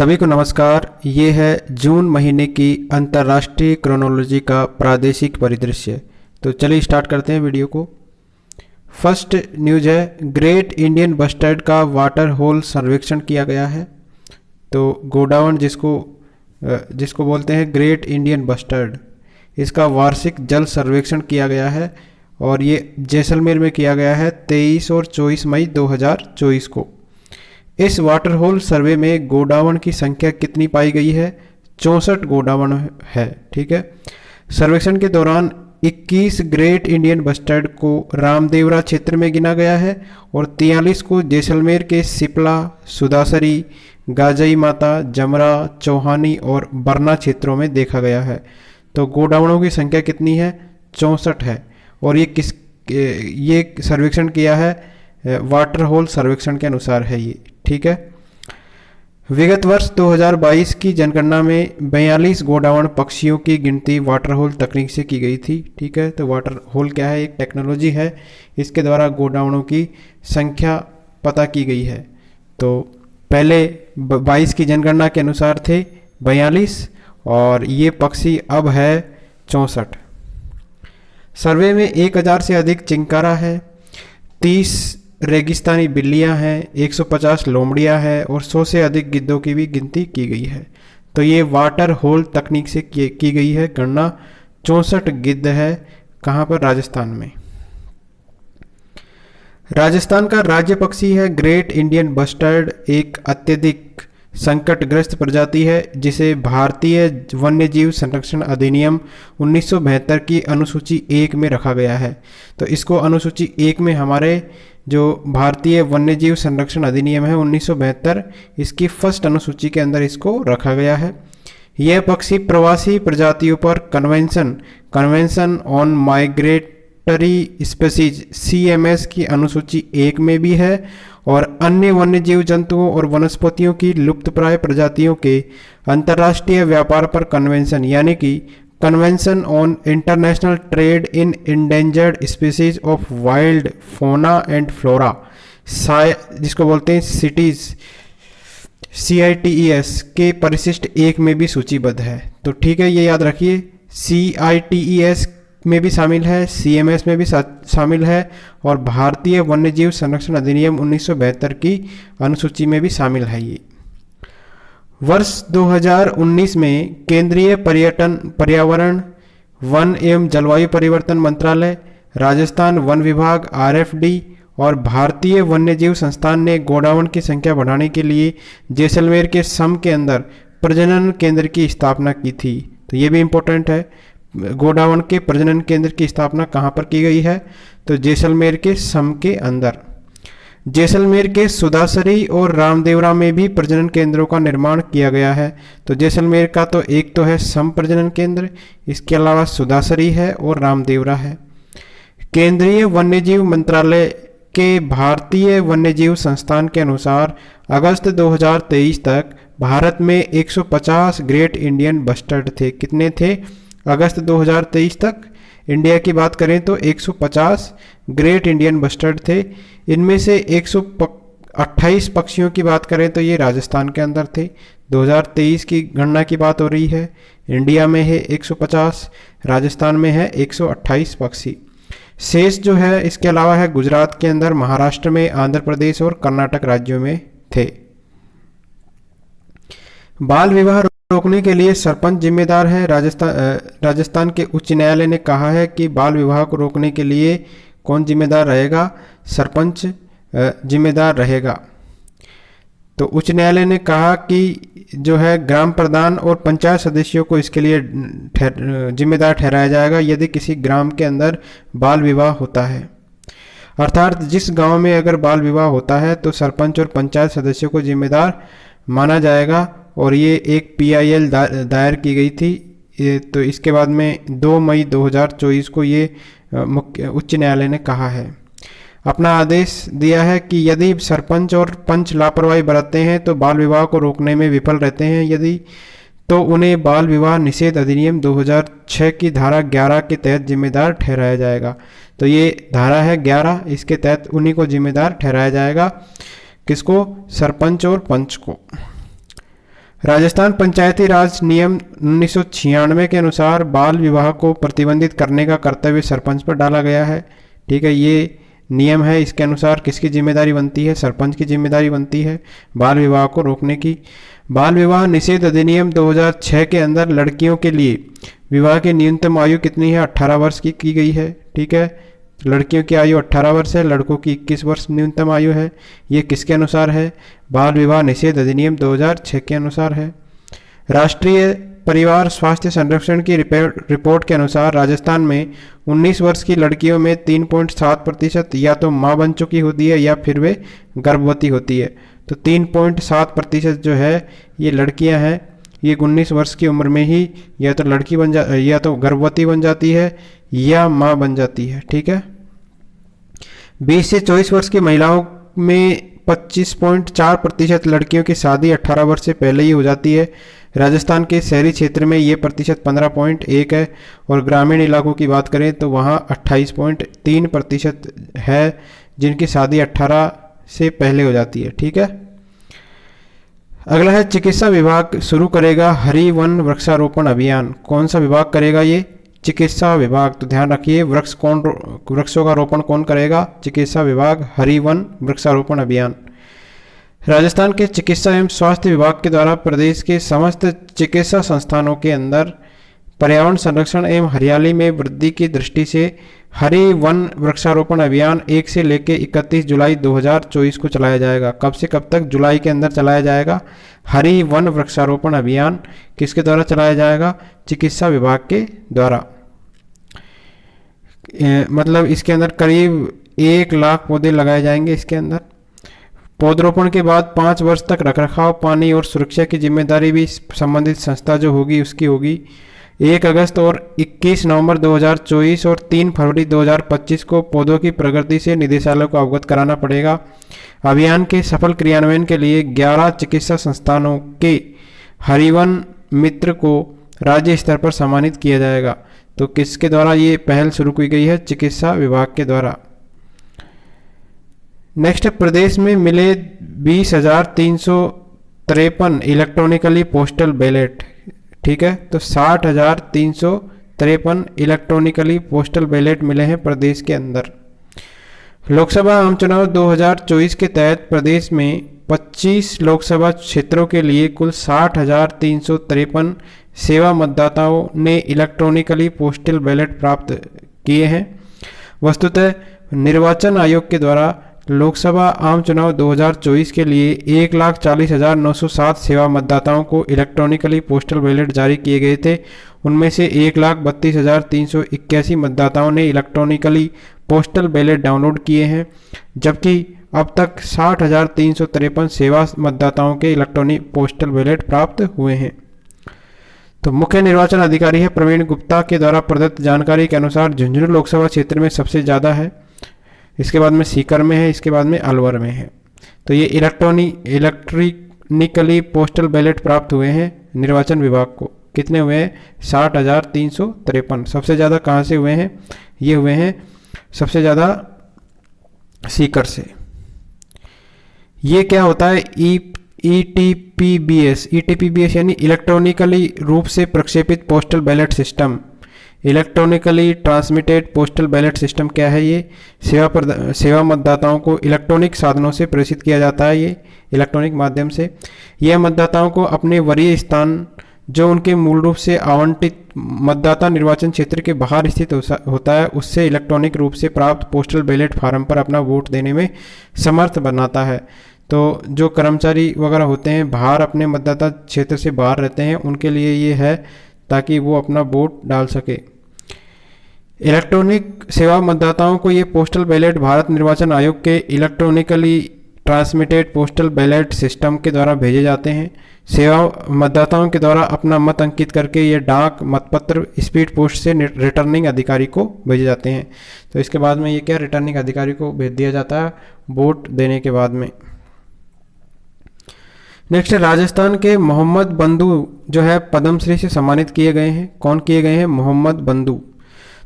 सभी को नमस्कार। ये है जून महीने की अंतर्राष्ट्रीय क्रोनोलॉजी का प्रादेशिक परिदृश्य। तो चलिए स्टार्ट करते हैं वीडियो को। फर्स्ट न्यूज है, ग्रेट इंडियन बस्टर्ड का वाटर होल सर्वेक्षण किया गया है। तो गोडावण जिसको बोलते हैं ग्रेट इंडियन बस्टर्ड, इसका वार्षिक जल सर्वेक्षण किया गया है और ये जैसलमेर में किया गया है 23 और 24 मई 2024 को। इस वाटर होल सर्वे में गोडावण की संख्या कितनी पाई गई है? 64 गोडावण है। ठीक है। सर्वेक्षण के दौरान 21 ग्रेट इंडियन बस्टर्ड को रामदेवरा क्षेत्र में गिना गया है और 43 को जैसलमेर के सिपला, सुदासरी, गाजई माता, जमरा, चौहानी और बरना क्षेत्रों में देखा गया है। तो गोडावणों की संख्या कितनी है? 64 है। और ये सर्वेक्षण किया है वाटर होल सर्वेक्षण के अनुसार है ये। ठीक है। विगत वर्ष 2022 की जनगणना में 42 गोडावण पक्षियों की गिनती वाटर होल तकनीक से की गई थी। ठीक है। तो वाटर होल क्या है? एक टेक्नोलॉजी है, इसके द्वारा गोडावणों की संख्या पता की गई है। तो पहले 22 की जनगणना के अनुसार थे 42 और ये पक्षी अब है 64। सर्वे में 1000 से अधिक चिंकारा है, 30 रेगिस्तानी बिल्लियां हैं, 150 लोमड़ियां हैं और 100 से अधिक गिद्धों की भी गिनती की गई है। तो ये वाटर होल तकनीक से की गई है गणना। 64 गिद्ध है। कहाँ पर? राजस्थान में। राजस्थान का राज्य पक्षी है ग्रेट इंडियन बस्टर्ड। एक अत्यधिक संकटग्रस्त प्रजाति है जिसे भारतीय वन्यजीव संरक्षण अधिनियम 1972 की अनुसूची 1 में रखा गया है। तो इसको अनुसूची 1 में हमारे जो भारतीय वन्यजीव संरक्षण अधिनियम है 1972, इसकी फर्स्ट अनुसूची के अंदर इसको रखा गया है। यह पक्षी प्रवासी प्रजातियों पर convention on migratory species CMS की अनुसूची 1 में भी है और अन्य वन्यजीव जंतुओं और वनस्पतियों की लुप्तप्राय प्रजातियों के अंतर्राष्ट्रीय व्यापार पर कन्वेंशन यानी कि convention on international trade in endangered species of wild फोना एंड फ्लोरा, जिसको बोलते हैं CITES के परिशिष्ट 1 में भी सूचीबद्ध है। तो ठीक है, ये याद रखिए, CITES में भी शामिल है, CMS में भी शामिल है और भारतीय वन्यजीव संरक्षण अधिनियम 1972 की अनुसूची में भी शामिल है ये। वर्ष 2019 में केंद्रीय पर्यावरण, वन एवं जलवायु परिवर्तन मंत्रालय, राजस्थान वन विभाग RFD और भारतीय वन्यजीव संस्थान ने गोडावण की संख्या बढ़ाने के लिए जैसलमेर के सम के अंदर प्रजनन केंद्र की स्थापना की थी। तो ये भी इम्पोर्टेंट है। गोडावण के प्रजनन केंद्र की स्थापना कहाँ पर की गई है? तो जैसलमेर के सम के अंदर। जैसलमेर के सुदासरी और रामदेवरा में भी प्रजनन केंद्रों का निर्माण किया गया है। तो जैसलमेर का तो एक तो है सम प्रजनन केंद्र, इसके अलावा सुदासरी है और रामदेवरा है। केंद्रीय वन्यजीव मंत्रालय के भारतीय वन्यजीव संस्थान के अनुसार अगस्त 2023 तक भारत में 150 ग्रेट इंडियन बस्टर्ड थे। कितने थे? अगस्त 2023 तक इंडिया की बात करें तो 150 ग्रेट इंडियन बस्टर्ड थे। इनमें से 128 पक्षियों की बात करें तो ये राजस्थान के अंदर थे। 2023 की गणना की बात हो रही है। इंडिया में है 150, राजस्थान में है 128 पक्षी। शेष जो है इसके अलावा है गुजरात के अंदर, महाराष्ट्र में, आंध्र प्रदेश और कर्नाटक राज्यों में थे। बाल विवाह रोकने के लिए सरपंच जिम्मेदार है। राजस्थान के उच्च न्यायालय ने कहा है कि बाल विवाह को रोकने के लिए कौन जिम्मेदार रहेगा? सरपंच जिम्मेदार रहेगा। तो उच्च न्यायालय ने कहा कि जो है ग्राम प्रधान और पंचायत सदस्यों को इसके लिए जिम्मेदार ठहराया जाएगा यदि किसी ग्राम के अंदर बाल विवाह होता है। अर्थात जिस गांव में अगर बाल विवाह होता है तो सरपंच और पंचायत सदस्यों को जिम्मेदार माना जाएगा। और ये एक PIL दायर की गई थी। तो इसके बाद में 2 मई 2024 को ये उच्च न्यायालय ने कहा है, अपना आदेश दिया है कि यदि सरपंच और पंच लापरवाही बरतते हैं तो बाल विवाह को रोकने में विफल रहते हैं यदि तो उन्हें बाल विवाह निषेध अधिनियम 2006 की धारा 11 के तहत जिम्मेदार ठहराया जाएगा। तो ये धारा है 11, इसके तहत उन्हीं को जिम्मेदार ठहराया जाएगा। किसको? सरपंच और पंच को। राजस्थान पंचायती राज नियम 1996 के अनुसार बाल विवाह को प्रतिबंधित करने का कर्तव्य सरपंच पर डाला गया है। ठीक है, ये नियम है, इसके अनुसार किसकी जिम्मेदारी बनती है? सरपंच की जिम्मेदारी बनती है बाल विवाह को रोकने की। बाल विवाह निषेध अधिनियम 2006 के अंदर लड़कियों के लिए विवाह की न्यूनतम आयु कितनी है? 18 वर्ष की गई है। ठीक है, लड़कियों की आयु 18 वर्ष है, लड़कों की 21 वर्ष न्यूनतम आयु है। ये किसके अनुसार है? बाल विवाह निषेध अधिनियम 2006 के अनुसार है। राष्ट्रीय परिवार स्वास्थ्य संरक्षण की रिपोर्ट के अनुसार राजस्थान में 19 वर्ष की लड़कियों में 3.7% या तो मां बन चुकी होती है या फिर वे गर्भवती होती है। तो 3.7% जो है ये लड़कियां हैं, ये 19 वर्ष की उम्र में ही या तो लड़की या तो गर्भवती बन जाती है या मां बन जाती है। ठीक है, 20 से 24 वर्ष की महिलाओं में 25.4% लड़कियों की शादी 18 वर्ष से पहले ही हो जाती है। राजस्थान के शहरी क्षेत्र में ये प्रतिशत 15.1 है और ग्रामीण इलाकों की बात करें तो वहाँ 28.3% है जिनकी शादी 18 से पहले हो जाती है। ठीक है, अगला है चिकित्सा विभाग शुरू करेगा हरि वन वृक्षारोपण अभियान। कौन सा विभाग करेगा ये? चिकित्सा विभाग। तो ध्यान रखिए, वृक्षों का रोपण कौन करेगा? चिकित्सा विभाग, हरि वन वृक्षारोपण अभियान। राजस्थान के चिकित्सा एवं स्वास्थ्य विभाग के द्वारा प्रदेश के समस्त चिकित्सा संस्थानों के अंदर पर्यावरण संरक्षण एवं हरियाली में वृद्धि की दृष्टि से हरि वन वृक्षारोपण अभियान 1 से लेकर 31 जुलाई 2024 को चलाया जाएगा। कब से कब तक? जुलाई के अंदर चलाया जाएगा। हरि वन वृक्षारोपण अभियान किसके द्वारा चलाया जाएगा? चिकित्सा विभाग के द्वारा। मतलब इसके अंदर करीब 1 लाख पौधे लगाए जाएंगे। इसके अंदर पौधरोपण के बाद 5 वर्ष तक रखरखाव, पानी और सुरक्षा की जिम्मेदारी भी संबंधित संस्था जो होगी उसकी होगी। 1 अगस्त और 21 नवंबर 2024 और 3 फरवरी 2025 को पौधों की प्रगति से निदेशालय को अवगत कराना पड़ेगा। अभियान के सफल क्रियान्वयन के लिए 11 चिकित्सा संस्थानों के हरिवन मित्र को राज्य स्तर पर सम्मानित किया जाएगा। तो किसके द्वारा ये पहल शुरू की गई है? चिकित्सा विभाग के द्वारा। नेक्स्ट, प्रदेश में मिले 20,353 इलेक्ट्रॉनिकली पोस्टल बैलेट। ठीक है, तो 60,353 इलेक्ट्रॉनिकली पोस्टल बैलेट मिले हैं प्रदेश के अंदर। लोकसभा आम चुनाव 2024 के तहत प्रदेश में 25 लोकसभा क्षेत्रों के लिए कुल 60,353 सेवा मतदाताओं ने इलेक्ट्रॉनिकली पोस्टल बैलेट प्राप्त किए हैं। वस्तुतः निर्वाचन आयोग के द्वारा लोकसभा आम चुनाव 2024 के लिए 1,40,907 सेवा मतदाताओं को इलेक्ट्रॉनिकली पोस्टल बैलेट जारी किए गए थे। उनमें से 1,32,381 मतदाताओं ने इलेक्ट्रॉनिकली पोस्टल बैलेट डाउनलोड किए हैं, जबकि अब तक 60,353 सेवा मतदाताओं के इलेक्ट्रॉनिक पोस्टल बैलेट प्राप्त हुए हैं। तो मुख्य निर्वाचन अधिकारी है प्रवीण गुप्ता के द्वारा प्रदत्त जानकारी के अनुसार झुंझुनू लोकसभा क्षेत्र में सबसे ज़्यादा है, इसके बाद में सीकर में है, इसके बाद में अलवर में है। तो ये इलेक्ट्रॉनिकली पोस्टल बैलेट प्राप्त हुए हैं निर्वाचन विभाग को। कितने हुए हैं? 60,353। सबसे ज़्यादा कहाँ से हुए हैं? ये हुए हैं सबसे ज़्यादा सीकर से। ये क्या होता है? ईटीपीबीएस यानी इलेक्ट्रॉनिकली रूप से प्रक्षेपित postal ballot system. Electronically transmitted postal ballot system क्या है? ये सेवा मतदाताओं को इलेक्ट्रॉनिक साधनों से प्रेषित किया जाता है। ये इलेक्ट्रॉनिक माध्यम से यह मतदाताओं को अपने वरीय स्थान जो उनके मूल रूप से आवंटित मतदाता निर्वाचन क्षेत्र के बाहर स्थित होता है उससे इलेक्ट्रॉनिक रूप से प्राप्त पोस्टल बैलेट फार्म पर अपना वोट देने में समर्थ बनाता है। तो जो कर्मचारी वगैरह होते हैं बाहर अपने मतदाता क्षेत्र से बाहर रहते हैं उनके लिए ये है ताकि वो अपना वोट डाल सके। इलेक्ट्रॉनिक सेवा मतदाताओं को ये पोस्टल बैलेट भारत निर्वाचन आयोग के electronically transmitted postal ballot system के द्वारा भेजे जाते हैं। सेवा मतदाताओं के द्वारा अपना मत अंकित करके ये डाक मतपत्र स्पीड पोस्ट से रिटर्निंग अधिकारी को भेजे जाते हैं। तो इसके बाद में ये क्या रिटर्निंग अधिकारी को भेज दिया जाता है वोट देने के बाद में। नेक्स्ट, राजस्थान के मोहम्मद बंधु जो है पद्मश्री से सम्मानित किए गए हैं। कौन किए गए हैं? मोहम्मद बंधु।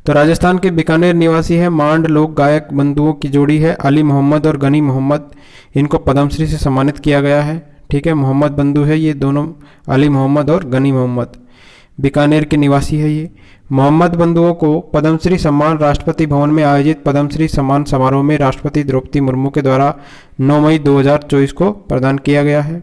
तो राजस्थान के बीकानेर निवासी है मांड लोक गायक बंधुओं की जोड़ी है अली मोहम्मद और गनी मोहम्मद। इनको पद्मश्री से सम्मानित किया गया है। ठीक है, मोहम्मद बंधु है ये दोनों, अली मोहम्मद और गनी मोहम्मद, बीकानेर के निवासी है ये। मोहम्मद बंधुओं को पद्मश्री सम्मान राष्ट्रपति भवन में आयोजित पद्मश्री सम्मान समारोह में राष्ट्रपति द्रौपदी मुर्मू के द्वारा 9 मई 2024 को प्रदान किया गया है।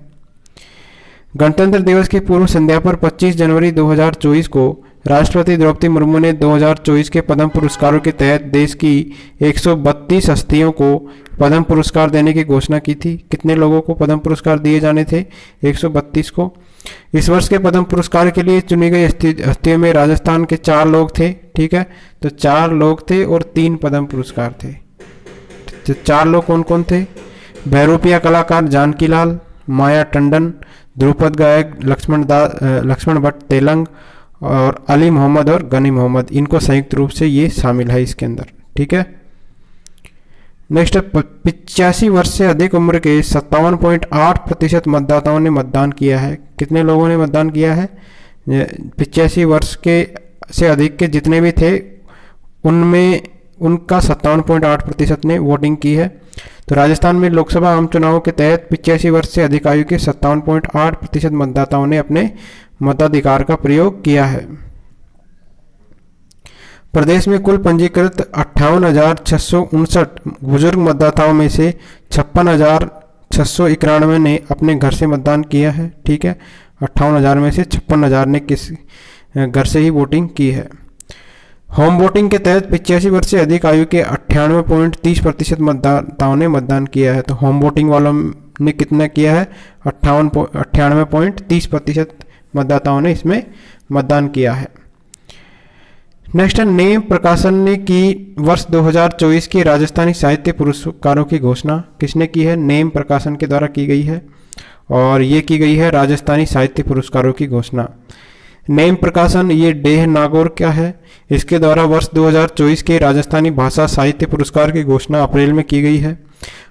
गणतंत्र दिवस की पूर्व संध्या पर 25 जनवरी 2024 को राष्ट्रपति द्रौपदी मुर्मू ने 2024 के पद्म पुरस्कारों के तहत देश की 132 हस्तियों को पद्म पुरस्कार देने की घोषणा की थी। कितने लोगों को पद्म पुरस्कार दिए जाने थे? 132 को। इस वर्ष के पद्म पुरस्कार के लिए चुनी गई हस्तियों में राजस्थान के 4 लोग थे, ठीक है, तो 4 लोग थे और 3 पद्म पुरस्कार थे। तो 4 लोग कौन कौन थे? बहरूपिया कलाकार जानकी लाल, माया टंडन, ध्रुपद गायक लक्ष्मण भट्ट तेलंग और अली मोहम्मद और गनी मोहम्मद, इनको संयुक्त रूप से ये शामिल है इसके अंदर, ठीक है। नेक्स्ट 85 वर्ष से अधिक उम्र के 57.8% मतदाताओं ने मतदान किया है। कितने लोगों ने मतदान किया है? 85 वर्ष के से अधिक के जितने भी थे उनमें उनका 57.8% ने वोटिंग की है। तो राजस्थान में लोकसभा आम चुनावों के तहत 85 वर्ष से अधिक आयु के 57.8% मतदाताओं ने अपने मताधिकार का प्रयोग किया है। प्रदेश में कुल पंजीकृत 58,659 बुजुर्ग मतदाताओं में से 56,691 ने अपने घर से मतदान किया है, ठीक है। 58,000 में से 56,000 ने किस घर से ही वोटिंग की है। होम वोटिंग के तहत 85 वर्ष से अधिक आयु के 98.30% मतदाताओं ने मतदान किया है। तो होम वोटिंग वालों ने कितना किया है? 98.30% मतदाताओं ने इसमें मतदान किया है। नेक्स्ट है नेम प्रकाशन ने की वर्ष 2024 की राजस्थानी साहित्य पुरस्कारों की घोषणा किसने की है? नेम प्रकाशन के द्वारा की गई है और ये की गई है राजस्थानी साहित्य पुरस्कारों की घोषणा। नेम प्रकाशन ये डेह नागौर का है। इसके द्वारा वर्ष 2024 के राजस्थानी भाषा साहित्य पुरस्कार की घोषणा अप्रैल में की गई है।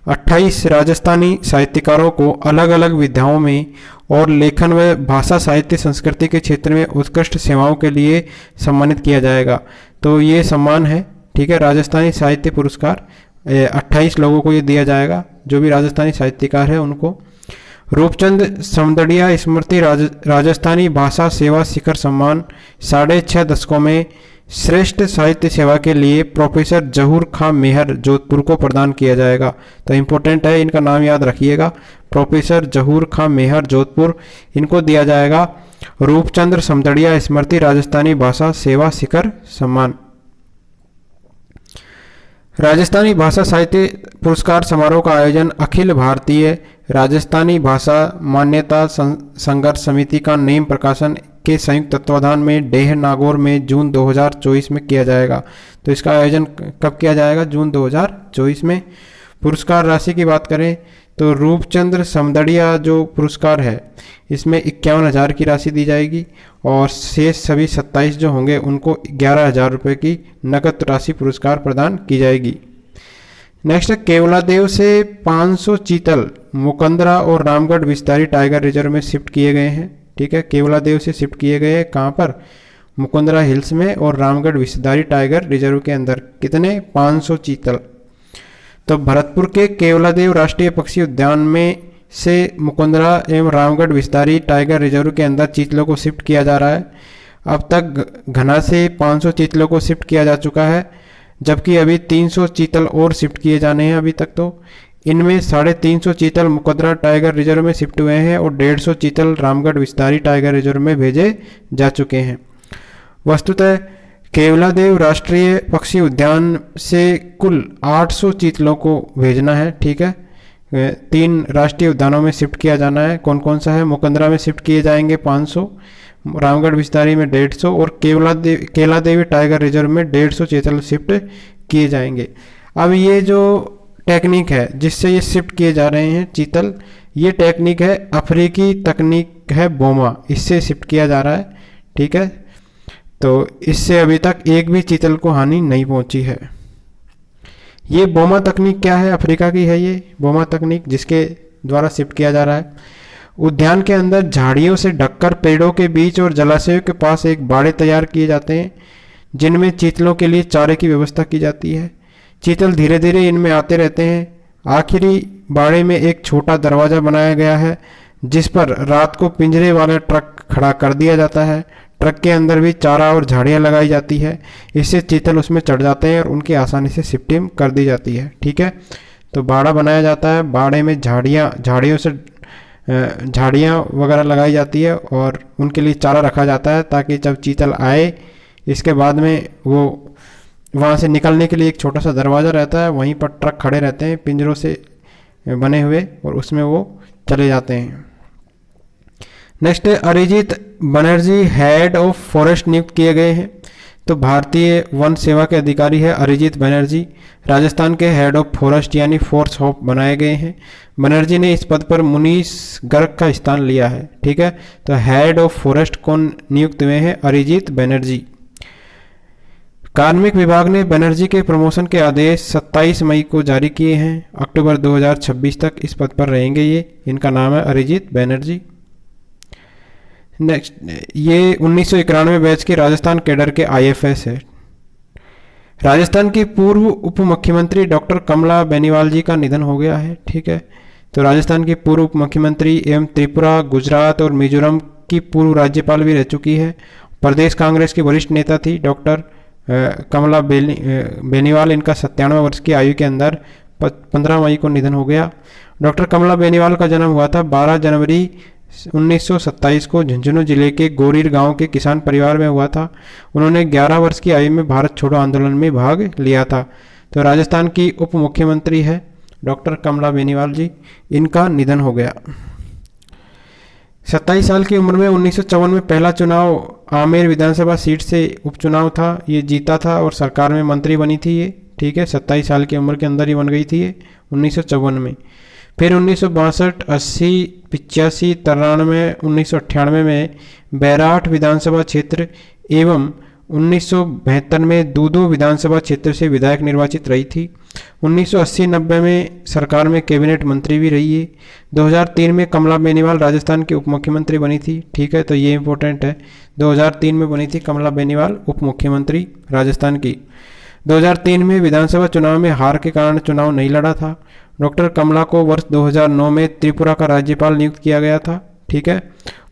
28 राजस्थानी साहित्यकारों को अलग अलग विधाओं में और लेखन व भाषा साहित्य संस्कृति के क्षेत्र में उत्कृष्ट सेवाओं के लिए सम्मानित किया जाएगा। तो ये सम्मान है, ठीक है, राजस्थानी साहित्य पुरस्कार 28 लोगों को ये दिया जाएगा, जो भी राजस्थानी साहित्यकार है उनको। रूपचंद समदड़िया स्मृति राजस्थानी भाषा सेवा शिखर सम्मान 6.5 दशकों में श्रेष्ठ साहित्य सेवा के लिए प्रोफेसर जहूर खां मेहर जोधपुर को प्रदान किया जाएगा। तो इम्पोर्टेंट है, इनका नाम याद रखिएगा, प्रोफेसर जहूर खां मेहर जोधपुर, इनको दिया जाएगा रूपचंद्र समदड़िया स्मृति राजस्थानी भाषा सेवा शिखर सम्मान। राजस्थानी भाषा साहित्य पुरस्कार समारोह का आयोजन अखिल भारतीय राजस्थानी भाषा मान्यता संघर्ष समिति का नेम प्रकाशन के संयुक्त तत्वाधान में डेह नागौर में जून 2024 में किया जाएगा। तो इसका आयोजन कब किया जाएगा? जून 2024 में। पुरस्कार राशि की बात करें तो रूपचंद्र समदड़िया जो पुरस्कार है इसमें 51,000 की राशि दी जाएगी और शेष सभी 27 जो होंगे उनको 11,000 रुपये की नकद राशि पुरस्कार प्रदान की जाएगी। नेक्स्ट केवलादेव से 500 चीतल मुकंदरा और रामगढ़ विस्तारी टाइगर रिजर्व में शिफ्ट किए गए हैं, ठीक है। केवलादेव से शिफ्ट किए गए हैं कहाँ पर? मुकुंदरा हिल्स में और रामगढ़ विस्तारी टाइगर रिजर्व के अंदर। कितने? 500 चीतल। तो भरतपुर के केवलादेव राष्ट्रीय पक्षी उद्यान में से मुकुंदरा एवं रामगढ़ विस्तारी टाइगर रिजर्व के अंदर चीतलों को शिफ्ट किया जा रहा है। अब तक घना से 500 चीतलों को शिफ्ट किया जा चुका है, जबकि अभी 300 चीतल और शिफ्ट किए जाने हैं अभी तक। तो इनमें 350 चीतल मुकुंदरा टाइगर रिजर्व में शिफ्ट हुए हैं और 150 चीतल रामगढ़ विस्तारी टाइगर रिजर्व में भेजे जा चुके हैं। वस्तुतः केवलादेव राष्ट्रीय पक्षी उद्यान से कुल 800 चीतलों को भेजना है, ठीक है। 3 राष्ट्रीय उद्यानों में शिफ्ट किया जाना है। कौन कौन सा है? मुकुंदरा में शिफ्ट किए जाएंगे 500, रामगढ़ विस्तारी में 150 और केवलादेवी टाइगर रिजर्व में 150 चीतल शिफ्ट किए जाएंगे। अब ये जो टेक्निक है जिससे ये शिफ्ट किए जा रहे हैं चीतल, ये टेक्निक है अफ्रीकी तकनीक है बोमा, इससे शिफ्ट किया जा रहा है, ठीक है। तो इससे अभी तक एक भी चीतल को हानि नहीं पहुंची है। ये बोमा तकनीक क्या है? अफ्रीका की है ये बोमा तकनीक, जिसके द्वारा शिफ्ट किया जा रहा है। उद्यान के अंदर झाड़ियों से ढककर पेड़ों के बीच और जलाशयों के पास एक बाड़े तैयार किए जाते हैं, जिनमें चीतलों के लिए चारे की व्यवस्था की जाती है। चीतल धीरे धीरे इनमें आते रहते हैं। आखिरी बाड़े में एक छोटा दरवाज़ा बनाया गया है, जिस पर रात को पिंजरे वाला ट्रक खड़ा कर दिया जाता है। ट्रक के अंदर भी चारा और झाड़ियाँ लगाई जाती है। इससे चीतल उसमें चढ़ जाते हैं और उनकी आसानी से शिफ्टिंग कर दी जाती है। ठीक है, तो बाड़ा बनाया जाता है। बाड़े में झाड़ियाँ वगैरह लगाई जाती है और उनके लिए चारा रखा जाता है, ताकि जब चीतल आए इसके बाद में वो वहाँ से निकलने के लिए एक छोटा सा दरवाज़ा रहता है, वहीं पर ट्रक खड़े रहते हैं पिंजरों से बने हुए, और उसमें वो चले जाते हैं। नेक्स्ट है Arijit Banerjee head of forest नियुक्त किए गए हैं। तो भारतीय वन सेवा के अधिकारी है अरिजीत बनर्जी, राजस्थान के हेड ऑफ फॉरेस्ट यानी फोर्स ऑफ बनाए गए हैं। बनर्जी ने इस पद पर मुनीष गर्ग का स्थान लिया है। ठीक है, तो हेड ऑफ फॉरेस्ट कौन नियुक्त हुए हैं? अरिजीत बनर्जी। कार्मिक विभाग ने बनर्जी के प्रमोशन के आदेश 27 मई को जारी किए हैं। अक्टूबर 2026 तक इस पद पर रहेंगे ये। इनका नाम है अरिजीत बनर्जी। नेक्स्ट, ये 1991 बैच के राजस्थान कैडर के आईएफएस है। राजस्थान की पूर्व उप मुख्यमंत्री डॉक्टर कमला बेनीवाल जी का निधन हो गया है। ठीक है, तो राजस्थान की पूर्व उप मुख्यमंत्री एवं त्रिपुरा, गुजरात और मिजोरम की पूर्व राज्यपाल भी रह चुकी है। प्रदेश कांग्रेस की वरिष्ठ नेता थी डॉक्टर कमला बेनीवाल। इनका 97 वर्ष की आयु के अंदर 15 मई को निधन हो गया। डॉक्टर कमला बेनीवाल का जन्म हुआ था 12 जनवरी 1927 को झुंझुनू जिले के गोरीर गांव के किसान परिवार में हुआ था। उन्होंने 11 वर्ष की आयु में भारत छोड़ो आंदोलन में भाग लिया था। तो राजस्थान की उप मुख्यमंत्री है डॉक्टर कमला बेनीवाल जी। इनका निधन हो गया। 27 साल की उम्र में 1954 में पहला चुनाव आमेर विधानसभा सीट से उपचुनाव था, ये जीता था और सरकार में मंत्री बनी थी ये। ठीक है, 27 साल की उम्र के अंदर ही बन गई थी ये 1954 में। फिर 1962, 80, 85, 93, 1998 में बैराठ विधानसभा क्षेत्र एवं 1972 में दूदू विधानसभा क्षेत्र से विधायक निर्वाचित रही थी। 1980-90 में सरकार में कैबिनेट मंत्री भी रही है। 2003 में कमला बेनीवाल राजस्थान की उप मुख्यमंत्री बनी थी। ठीक है, तो ये इंपॉर्टेंट है। 2003 में बनी थी कमला बेनीवाल उप मुख्यमंत्री राजस्थान की। 2003 में विधानसभा चुनाव में हार के कारण चुनाव नहीं लड़ा था। डॉक्टर कमला को वर्ष 2009 में त्रिपुरा का राज्यपाल नियुक्त किया गया था। ठीक है,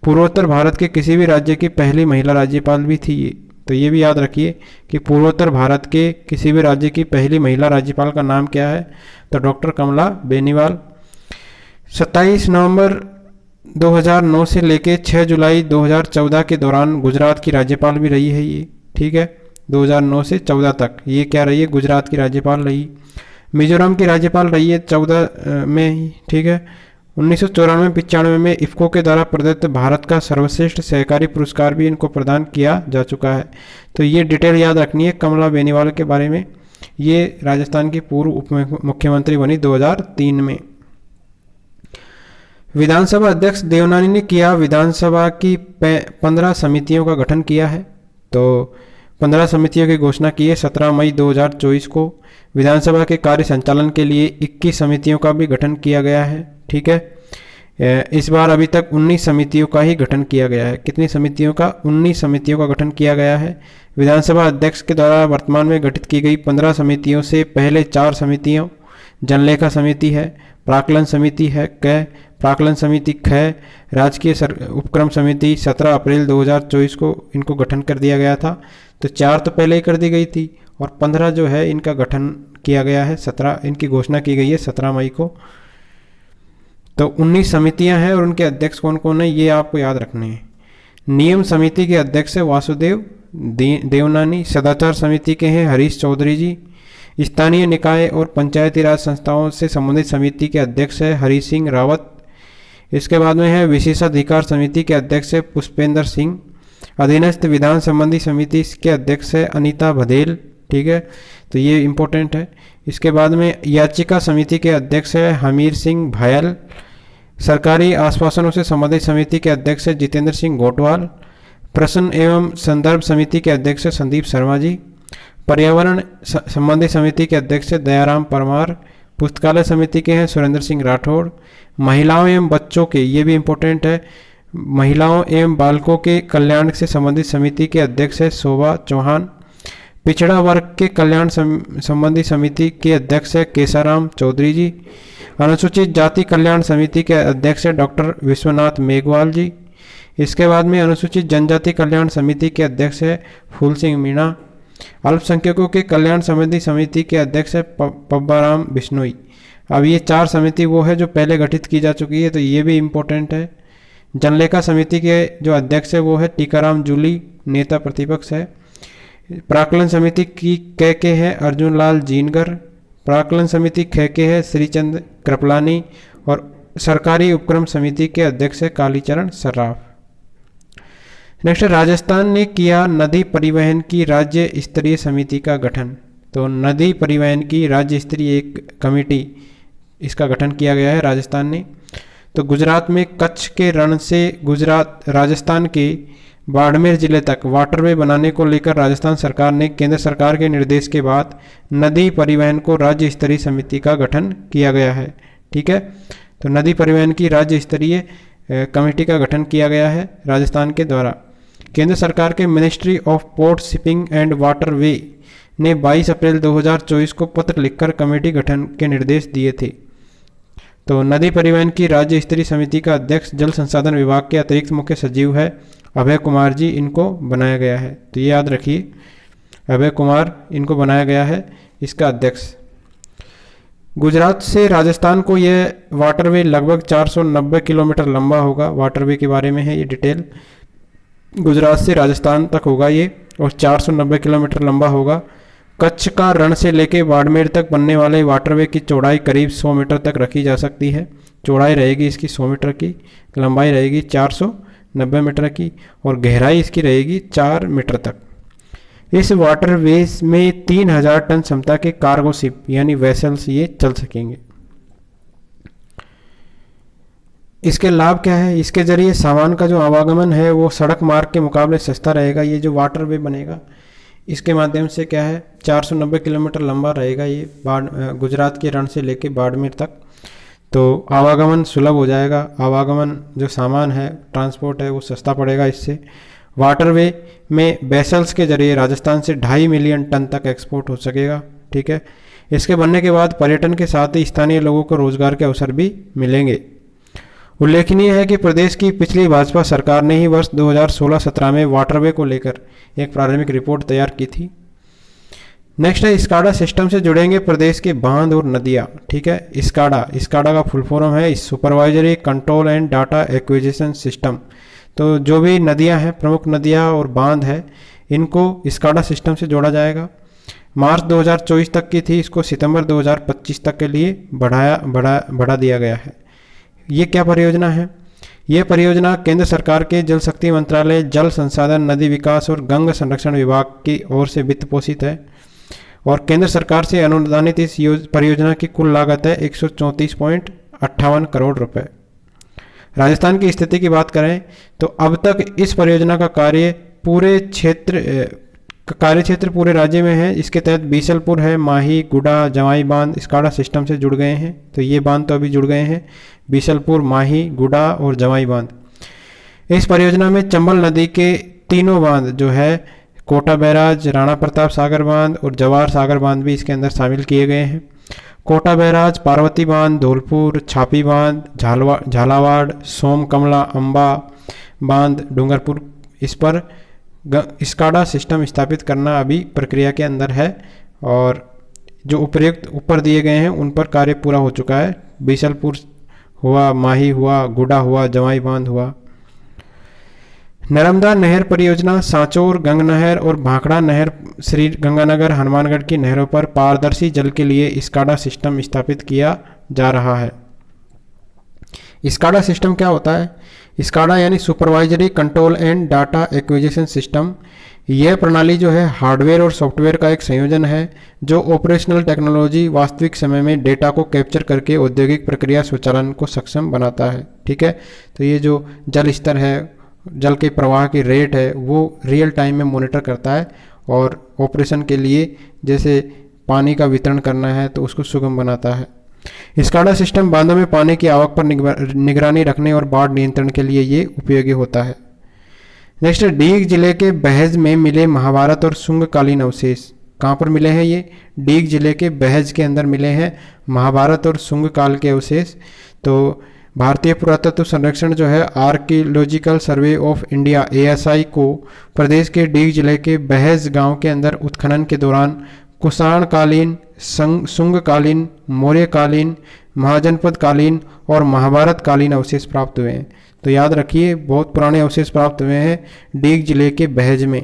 पूर्वोत्तर भारत के किसी भी राज्य की पहली महिला राज्यपाल भी थी ये। तो ये भी याद रखिए कि पूर्वोत्तर भारत के किसी भी राज्य की पहली महिला राज्यपाल का नाम क्या है? तो डॉक्टर कमला बेनीवाल। 27 नवंबर 2009 से लेकर 6 जुलाई 2014 के दौरान गुजरात की राज्यपाल भी रही है ये। ठीक है, 2009 से 14 तक ये क्या रही है? गुजरात की राज्यपाल रही। मिजोरम की राज्यपाल रही है 14 में ही। ठीक है, 1994-95 में इफ्को के द्वारा प्रदत्त भारत का सर्वश्रेष्ठ सहकारी पुरस्कार भी इनको प्रदान किया जा चुका है। तो ये डिटेल याद रखनी है कमला बेनीवाल के बारे में। ये राजस्थान की पूर्व उप मुख्यमंत्री बनी 2003 में। विधानसभा अध्यक्ष देवनानी ने किया विधानसभा की 15 समितियों का गठन किया है। तो 15 समितियों की घोषणा की है 17 मई 2024 को। विधानसभा के कार्य संचालन के लिए 21 समितियों का भी गठन किया गया है। ठीक है, इस बार अभी तक 19 समितियों का ही गठन किया गया है। कितनी समितियों का? 19 समितियों का गठन किया गया है। विधानसभा अध्यक्ष के द्वारा वर्तमान में गठित की गई 15 समितियों से पहले 4 समितियों जनलेखा समिति है, प्राक्कलन समिति है क, प्राक्कलन समिति ख, राजकीय उपक्रम समिति 17 अप्रैल 2024 को इनको गठन कर दिया गया था। तो 4 तो पहले ही कर दी गई थी और 15 जो है इनका गठन किया गया है। 17 इनकी घोषणा की गई है 17 मई को। तो 19 समितियां हैं और उनके अध्यक्ष कौन कौन है ये आपको याद रखने हैं। नियम समिति के अध्यक्ष है वासुदेव देवनानी। सदाचार समिति के हैं हरीश चौधरी जी। स्थानीय निकाय और पंचायती राज संस्थाओं से संबंधित समिति के अध्यक्ष है हरी सिंह रावत। इसके बाद में है विशेषाधिकार समिति के अध्यक्ष है पुष्पेंद्र सिंह। अधीनस्थ विधान संबंधी समिति के अध्यक्ष है अनीता भदेल। ठीक है, तो ये इम्पोर्टेंट है। इसके बाद में याचिका समिति के अध्यक्ष है हमीर सिंह भायल। सरकारी आश्वासनों से संबंधित समिति के अध्यक्ष है जितेंद्र सिंह गोटवाल। प्रश्न एवं संदर्भ समिति के अध्यक्ष है संदीप शर्मा जी। पर्यावरण संबंधी समिति के अध्यक्ष है दयाराम परमार। पुस्तकालय समिति के हैं सुरेंद्र सिंह राठौड़। महिलाओं एवं बच्चों के, ये भी इम्पोर्टेंट है, महिलाओं एवं बालकों के कल्याण से संबंधित समिति के अध्यक्ष है शोभा चौहान। पिछड़ा वर्ग के कल्याण संबंधी समिति के अध्यक्ष है केसाराम चौधरी जी। अनुसूचित जाति कल्याण समिति के अध्यक्ष है डॉक्टर विश्वनाथ मेघवाल जी। इसके बाद में अनुसूचित जनजाति कल्याण समिति के अध्यक्ष है फूल सिंह मीणा। अल्पसंख्यकों के कल्याण संबंधी समिति के अध्यक्ष है पब्बाराम बिश्नोई। अब ये 4 समिति वो है जो पहले गठित की जा चुकी है, तो ये भी इम्पोर्टेंट है। जनलेखा समिति के जो अध्यक्ष है वो है टीकाराम जूली, नेता प्रतिपक्ष है। प्राक्कलन समिति की के है अर्जुन लाल जीनगर। प्राक्कलन समिति के है श्रीचंद कृपलानी। और सरकारी उपक्रम समिति के अध्यक्ष है कालीचरण सर्राफ। नेक्स्ट, राजस्थान ने किया नदी परिवहन की राज्य स्तरीय समिति का गठन। तो नदी परिवहन की राज्य स्तरीय एक कमेटी, इसका गठन किया गया है राजस्थान ने। तो गुजरात में कच्छ के रण से राजस्थान के बाड़मेर जिले तक वाटरवे बनाने को लेकर राजस्थान सरकार ने केंद्र सरकार के निर्देश के बाद नदी परिवहन को राज्य स्तरीय समिति का गठन किया गया है। ठीक है, तो नदी परिवहन की राज्य स्तरीय कमेटी का गठन किया गया है राजस्थान के द्वारा। केंद्र सरकार के ministry of port shipping and waterway ने 22 अप्रैल 2024 को पत्र लिखकर कमेटी गठन के निर्देश दिए थे। तो नदी परिवहन की राज्य स्तरीय समिति का अध्यक्ष जल संसाधन विभाग के अतिरिक्त मुख्य सचिव है अभय कुमार जी, इनको बनाया गया है। तो ये याद रखिए, अभय कुमार इनको बनाया गया है इसका अध्यक्ष। गुजरात से राजस्थान को यह वाटरवे लगभग 490 किलोमीटर लंबा होगा। वाटरवे के बारे में है ये डिटेल। गुजरात से राजस्थान तक होगा ये और 490 किलोमीटर लंबा होगा। कच्छ का रण से लेकर बाड़मेर तक बनने वाले वाटरवे की चौड़ाई करीब 100 मीटर तक रखी जा सकती है। चौड़ाई रहेगी इसकी 100 मीटर की, लंबाई रहेगी 490 मीटर की और गहराई इसकी रहेगी 4 मीटर तक। इस वाटरवेज में 3000 टन क्षमता के कार्गो शिप यानी वेसल्स ये चल सकेंगे। इसके लाभ क्या है? इसके जरिए सामान का जो आवागमन है वो सड़क मार्ग के मुकाबले सस्ता रहेगा। ये जो वाटरवे बनेगा इसके माध्यम से क्या है, 490 किलोमीटर लंबा रहेगा ये गुजरात के रण से लेके बाड़मेर तक। तो आवागमन सुलभ हो जाएगा। आवागमन जो सामान है, ट्रांसपोर्ट है, वो सस्ता पड़ेगा इससे। वाटरवे में वेसल्स के जरिए राजस्थान से 2.5 मिलियन टन तक एक्सपोर्ट हो सकेगा। ठीक है, इसके बनने के बाद पर्यटन के साथ ही स्थानीय लोगों को रोजगार के अवसर भी मिलेंगे। उल्लेखनीय है कि प्रदेश की पिछली भाजपा सरकार ने ही वर्ष 2016-17 में वाटरवे को लेकर एक प्रारंभिक रिपोर्ट तैयार की थी। नेक्स्ट है, स्काडा सिस्टम से जुड़ेंगे प्रदेश के बांध और नदियां। ठीक है, स्काडा का फुल फॉर्म है supervisory control and data acquisition system. तो जो भी नदियां हैं, प्रमुख नदियां और बांध है, इनको स्काडा सिस्टम से जोड़ा जाएगा। मार्च 2024 तक की थी, इसको सितंबर 2025 तक के लिए बढ़ा दिया गया है। ये क्या परियोजना है? ये परियोजना केंद्र सरकार के जल शक्ति मंत्रालय, जल संसाधन, नदी विकास और गंगा संरक्षण विभाग की ओर से वित्त पोषित है और केंद्र सरकार से अनुदानित इस परियोजना की कुल लागत है 134.58 करोड़ रुपए। राजस्थान की स्थिति की बात करें तो अब तक इस परियोजना का कार्यक्षेत्र पूरे राज्य में है। इसके तहत बीसलपुर है, माही, गुडा, जवाई बांध स्काडा सिस्टम से जुड़ गए हैं। तो ये बांध तो अभी जुड़ गए हैं, बीसलपुर, माही, गुडा और जवाई बांध। इस परियोजना में चंबल नदी के तीनों बांध जो है, कोटा बैराज, राणा प्रताप सागर बांध और जवाहर सागर बांध भी इसके अंदर शामिल किए गए हैं। कोटा बैराज, पार्वती बांध, धौलपुर, छापी बांध, झालावाड़, सोम कमला, अम्बा बांध, डूंगरपुर, इस पर स्काडा सिस्टम स्थापित करना अभी प्रक्रिया के अंदर है और जो उपयुक्त ऊपर दिए गए हैं उन पर कार्य पूरा हो चुका है। बीसलपुर हुआ, माही हुआ, गुडा हुआ, जवाई बांध हुआ। नर्मदा नहर परियोजना सांचौर, गंग नहर और भाखड़ा नहर श्री गंगानगर, हनुमानगढ़ की नहरों पर पारदर्शी जल के लिए स्काडा सिस्टम स्थापित किया जा रहा है। स्काडा सिस्टम क्या होता है? स्काडा यानी supervisory control and data acquisition system. यह प्रणाली जो है हार्डवेयर और सॉफ्टवेयर का एक संयोजन है जो ऑपरेशनल टेक्नोलॉजी वास्तविक समय में डेटा को कैप्चर करके औद्योगिक प्रक्रिया स्वचालन को सक्षम बनाता है। ठीक है, तो ये जो जल स्तर है, जल के प्रवाह की रेट है, वो रियल टाइम में मॉनिटर करता है और ऑपरेशन के लिए जैसे पानी का वितरण करना है तो उसको सुगम बनाता है। स्काडा सिस्टम बांधों में पानी की आवक पर निगरानी रखने और बाढ़ नियंत्रण के लिए ये उपयोगी होता है। नेक्स्ट, डीग जिले के बहज में मिले महाभारत और शुंगकालीन अवशेष। कहाँ पर मिले हैं ये? डीग जिले के बहज के अंदर मिले हैं महाभारत और शुंग काल के अवशेष। तो भारतीय पुरातत्व संरक्षण जो है archaeological survey of India ASI को प्रदेश के डीग जिले के बहज गांव के अंदर उत्खनन के दौरान कुषाण कालीन, शुंग कालीन, मौर्य कालीन, महाजनपद कालीन और महाभारत कालीन अवशेष प्राप्त हुए हैं। तो याद रखिए बहुत पुराने अवशेष प्राप्त हुए हैं डीग जिले के बहज में।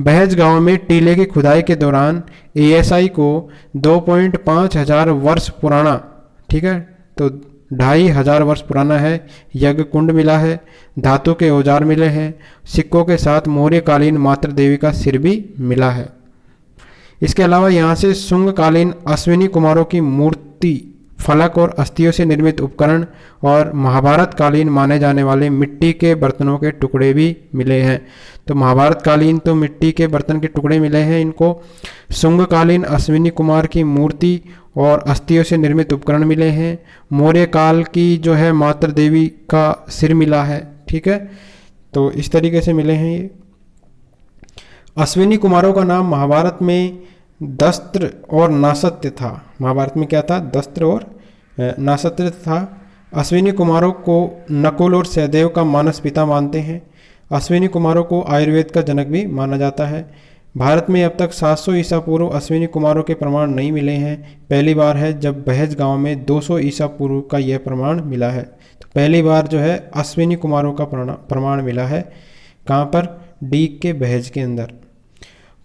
बहज गांव में टीले की खुदाई के दौरान ASI को 2.5 हजार वर्ष पुराना, ठीक है, तो 2,500 वर्ष पुराना है, यज्ञ कुंड मिला है, धातु के औजार मिले हैं, सिक्कों के साथ मौर्यकालीन मातृ देवी का सिर भी मिला है। इसके अलावा यहाँ से शुंगकालीन अश्विनी कुमारों की मूर्ति, फलक और अस्थियों से निर्मित उपकरण और महाभारत कालीन माने जाने वाले मिट्टी के बर्तनों के टुकड़े भी मिले हैं। तो महाभारत कालीन तो मिट्टी के बर्तन के टुकड़े मिले हैं इनको, शुंगकालीन अश्विनी कुमार की मूर्ति और अस्थियों से निर्मित उपकरण मिले हैं, मौर्य काल की जो है मातृ देवी का सिर मिला है, ठीक है। तो इस तरीके से मिले हैं ये। अश्विनी कुमारों का नाम महाभारत में दस्त्र और नासत्य था। महाभारत में क्या था? दस्त्र और नासत्य था। अश्विनी कुमारों को नकुल और सहदेव का मानस पिता मानते हैं। अश्विनी कुमारों को आयुर्वेद का जनक भी माना जाता है। भारत में अब तक 700 ईसा पूर्व अश्विनी कुमारों के प्रमाण नहीं मिले हैं। पहली बार है जब बहज गांव में 200 ईसा पूर्व का यह प्रमाण मिला है। तो पहली बार जो है अश्विनी कुमारों का प्रमाण मिला है। कहाँ पर? डीग के बहज के अंदर।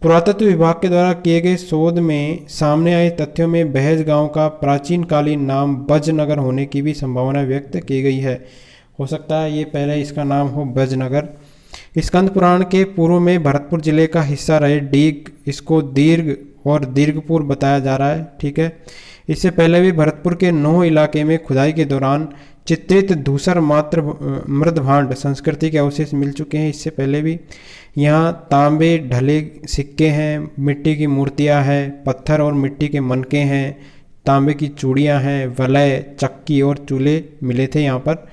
पुरातत्व विभाग के द्वारा किए गए शोध में सामने आए तथ्यों में बहज गांव का प्राचीन कालीन नाम बजनगर होने की भी संभावना व्यक्त की गई है। हो सकता है ये पहले इसका नाम हो बजनगर। स्कंद पुराण के पूर्व में भरतपुर जिले का हिस्सा रहे डीग, इसको दीर्घ और दीर्घपुर बताया जा रहा है, ठीक है। इससे पहले भी भरतपुर के नोह इलाके में खुदाई के दौरान चित्रित धूसर मात्र मृदभांड संस्कृति के अवशेष मिल चुके हैं। इससे पहले भी यहाँ तांबे ढले सिक्के हैं, मिट्टी की मूर्तियाँ हैं, पत्थर और मिट्टी के मनके हैं, तांबे की चूड़ियाँ हैं, वलय, चक्की और चूल्हे मिले थे यहाँ पर।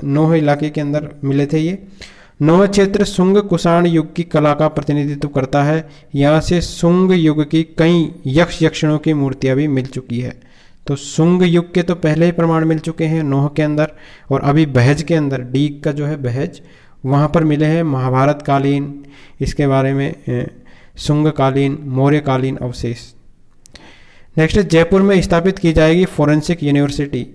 नोह इलाके के अंदर मिले थे ये। नोह क्षेत्र शुंग कुषाण युग की कला का प्रतिनिधित्व करता है। यहाँ से शुंग युग की कई यक्ष यक्षिणों की मूर्तियाँ भी मिल चुकी है। तो शुंग युग के तो पहले ही प्रमाण मिल चुके हैं नोह के अंदर, और अभी बहज के अंदर डीग का जो है बहज, वहाँ पर मिले हैं महाभारत कालीन, इसके बारे में शुंग कालीन, मौर्य कालीन अवशेष। नेक्स्ट जयपुर में स्थापित की जाएगी फोरेंसिक यूनिवर्सिटी।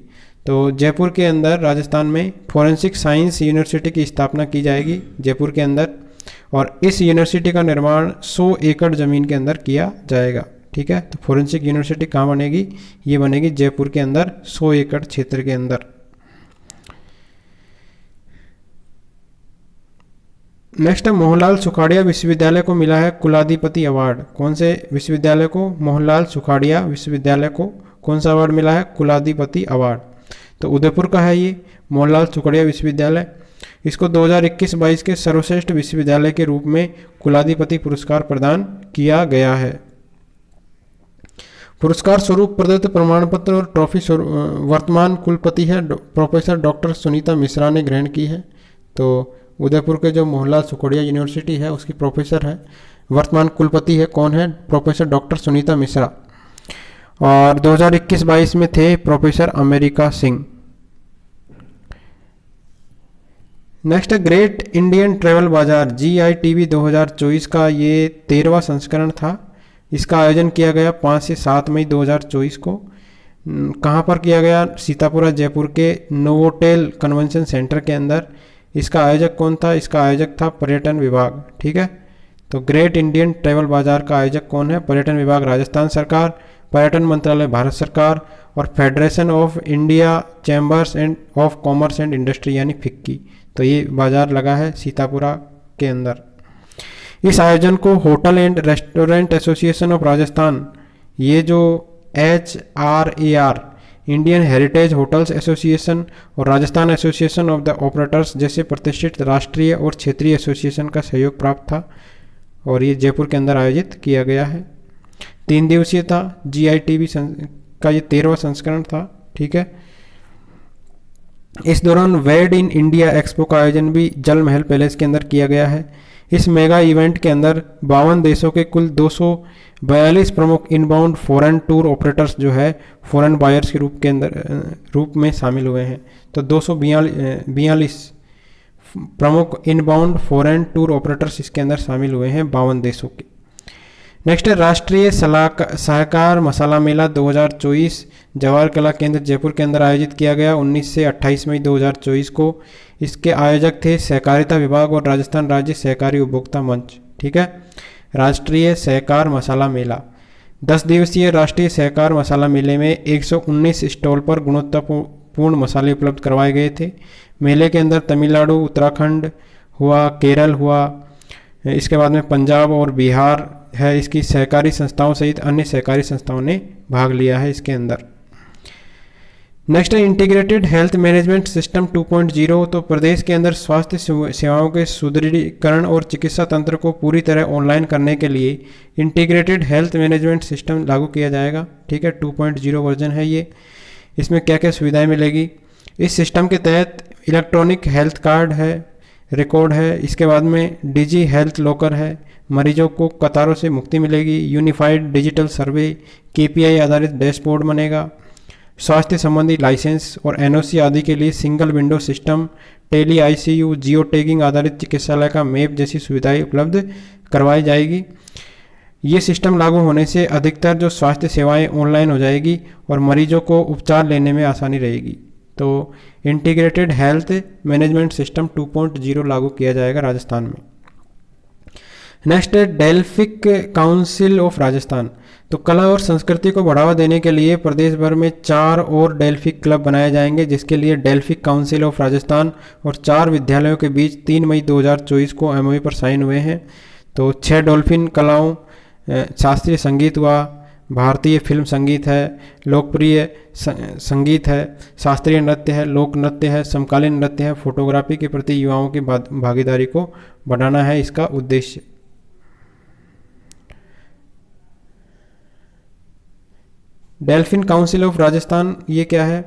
तो जयपुर के अंदर राजस्थान में फोरेंसिक साइंस यूनिवर्सिटी की स्थापना की जाएगी जयपुर के अंदर, और इस यूनिवर्सिटी का निर्माण 100 एकड़ ज़मीन के अंदर किया जाएगा, ठीक है। तो फोरेंसिक यूनिवर्सिटी कहाँ बनेगी? ये बनेगी जयपुर के अंदर 100 एकड़ क्षेत्र के अंदर। नेक्स्ट है मोहनलाल सुखाड़िया विश्वविद्यालय को मिला है कुलाधिपति अवार्ड। कौन से विश्वविद्यालय को? मोहनलाल सुखाड़िया विश्वविद्यालय को कौन सा अवार्ड मिला है? कुलाधिपति अवार्ड। तो उदयपुर का है ये मोहनलाल सुखाड़िया विश्वविद्यालय। इसको 2021-22 के सर्वश्रेष्ठ विश्वविद्यालय के रूप में कुलाधिपति पुरस्कार प्रदान किया गया है। पुरस्कार स्वरूप प्रदत्त प्रमाण पत्र और ट्रॉफी वर्तमान कुलपति है प्रोफेसर डॉक्टर सुनीता मिश्रा ने ग्रहण की है। तो उदयपुर के जो मोहनलाल सुखाड़िया यूनिवर्सिटी है उसकी प्रोफेसर है, वर्तमान कुलपति है, कौन है? Professor doctor Sunita Mishra. और 2021-22 में थे professor America Singh. Next great Indian travel बाजार GITB 2024 का ये 13वां संस्करण था। इसका आयोजन किया गया 5 से 7 मई 2024 को। कहाँ पर किया गया? सीतापुरा जयपुर के नोवोटेल कन्वेंशन सेंटर के अंदर। इसका आयोजक कौन था? इसका आयोजक था पर्यटन विभाग, ठीक है। तो ग्रेट इंडियन ट्रैवल बाजार का आयोजक कौन है? पर्यटन विभाग राजस्थान सरकार, पर्यटन मंत्रालय भारत सरकार और federation of India chambers end of commerce and industry यानी फिक्की। तो ये बाजार लगा है सीतापुरा के अंदर। इस आयोजन को hotel and restaurant association of Rajasthan, ये जो HRAR Indian heritage hotels association और Rajasthan association of the operators जैसे प्रतिष्ठित राष्ट्रीय और क्षेत्रीय एसोसिएशन का सहयोग प्राप्त था, और ये जयपुर के अंदर आयोजित किया गया है। 3 दिवसीय था। GITB का ये 13वां संस्करण था, ठीक है। इस दौरान वेड इन इंडिया एक्सपो का आयोजन भी जल महल पैलेस के अंदर किया गया है। इस मेगा इवेंट के अंदर 52 देशों के कुल 242 प्रमुख इनबाउंड फॉरेन टूर ऑपरेटर्स जो है फॉरेन बायर्स के रूप में शामिल हुए हैं। तो 242 प्रमुख इनबाउंड फॉरेन टूर ऑपरेटर्स इसके अंदर शामिल हुए हैं 52 देशों के। नेक्स्ट है राष्ट्रीय सहकार मसाला मेला 2024 जवाहर कला केंद्र जयपुर के अंदर आयोजित किया गया 19 से 28 मई 2024 को। इसके आयोजक थे सहकारिता विभाग और राजस्थान राज्य सहकारी उपभोक्ता मंच। ठीक है, राष्ट्रीय सहकार मसाला मेला 10 दिवसीय राष्ट्रीय सहकार मसाला मेले में 119 स्टॉल पर गुणवत्तापूर्ण मसाले उपलब्ध करवाए गए थे। मेले के अंदर तमिलनाडु, उत्तराखंड हुआ, केरल हुआ, इसके बाद में पंजाब और बिहार है। इसकी सहकारी संस्थाओं सहित अन्य सहकारी संस्थाओं ने भाग लिया है इसके अंदर। नेक्स्ट है इंटीग्रेटेड हेल्थ मैनेजमेंट सिस्टम 2.0। तो प्रदेश के अंदर स्वास्थ्य सेवाओं के सुदृढ़ीकरण और चिकित्सा तंत्र को पूरी तरह ऑनलाइन करने के लिए इंटीग्रेटेड हेल्थ मैनेजमेंट सिस्टम लागू किया जाएगा। ठीक है, 2.0 वर्जन है ये। इसमें क्या क्या सुविधाएं मिलेगी? इस सिस्टम के तहत इलेक्ट्रॉनिक हेल्थ कार्ड है, रिकॉर्ड है, इसके बाद में डिजी हेल्थ लॉकर है, मरीजों को कतारों से मुक्ति मिलेगी, यूनिफाइड डिजिटल सर्वे, केपीआई आधारित डैशबोर्ड बनेगा, स्वास्थ्य संबंधी लाइसेंस और एनओसी आदि के लिए single window system, tele ICU, geo tagging आधारित चिकित्सालय का मैप जैसी सुविधाएं उपलब्ध करवाई जाएगी। ये सिस्टम लागू होने से अधिकतर जो स्वास्थ्य सेवाएं ऑनलाइन हो जाएगी और मरीजों को उपचार लेने में आसानी रहेगी। तो इंटीग्रेटेड हेल्थ मैनेजमेंट सिस्टम 2.0 लागू किया जाएगा राजस्थान में। नेक्स्ट है डेल्फिक काउंसिल ऑफ राजस्थान। तो कला और संस्कृति को बढ़ावा देने के लिए प्रदेश भर में 4 और डेल्फिक क्लब बनाए जाएंगे, जिसके लिए डेल्फिक काउंसिल ऑफ राजस्थान और 4 विद्यालयों के बीच 3 मई 2024 को एमओयू पर साइन हुए हैं। तो 6 डॉल्फिन कलाओं, शास्त्रीय संगीत हुआ, भारतीय फिल्म संगीत है, लोकप्रिय संगीत है, शास्त्रीय नृत्य है, लोक नृत्य है, समकालीन नृत्य है, फोटोग्राफी के प्रति युवाओं की भागीदारी को बढ़ाना है इसका उद्देश्य। डेल्फिन काउंसिल ऑफ राजस्थान ये क्या है?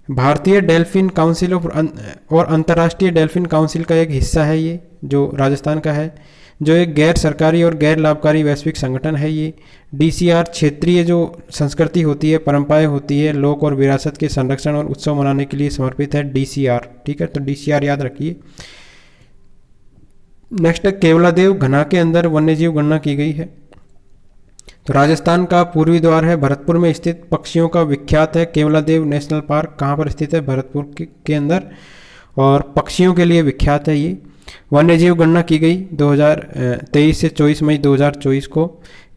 भारतीय डेल्फिन काउंसिल ऑफ और अंतर्राष्ट्रीय डेल्फिन काउंसिल का एक हिस्सा है ये, जो राजस्थान का है, जो एक गैर सरकारी और गैर लाभकारी वैश्विक संगठन है। ये डीसीआर क्षेत्रीय जो संस्कृति होती है, परंपराएं होती है, लोक और विरासत के संरक्षण और उत्सव मनाने के लिए समर्पित है डीसीआर। ठीक है, तो डीसीआर याद रखिए। नेक्स्ट है केवलादेव घना के अंदर वन्यजीव गणना की गई है। तो राजस्थान का पूर्वी द्वार है, भरतपुर में स्थित पक्षियों का विख्यात है केवलादेव नेशनल पार्क। कहाँ पर स्थित है? भरतपुर के अंदर, और पक्षियों के लिए विख्यात है ये। वन्यजीव गणना की गई 2023 से 24 मई 2024 को।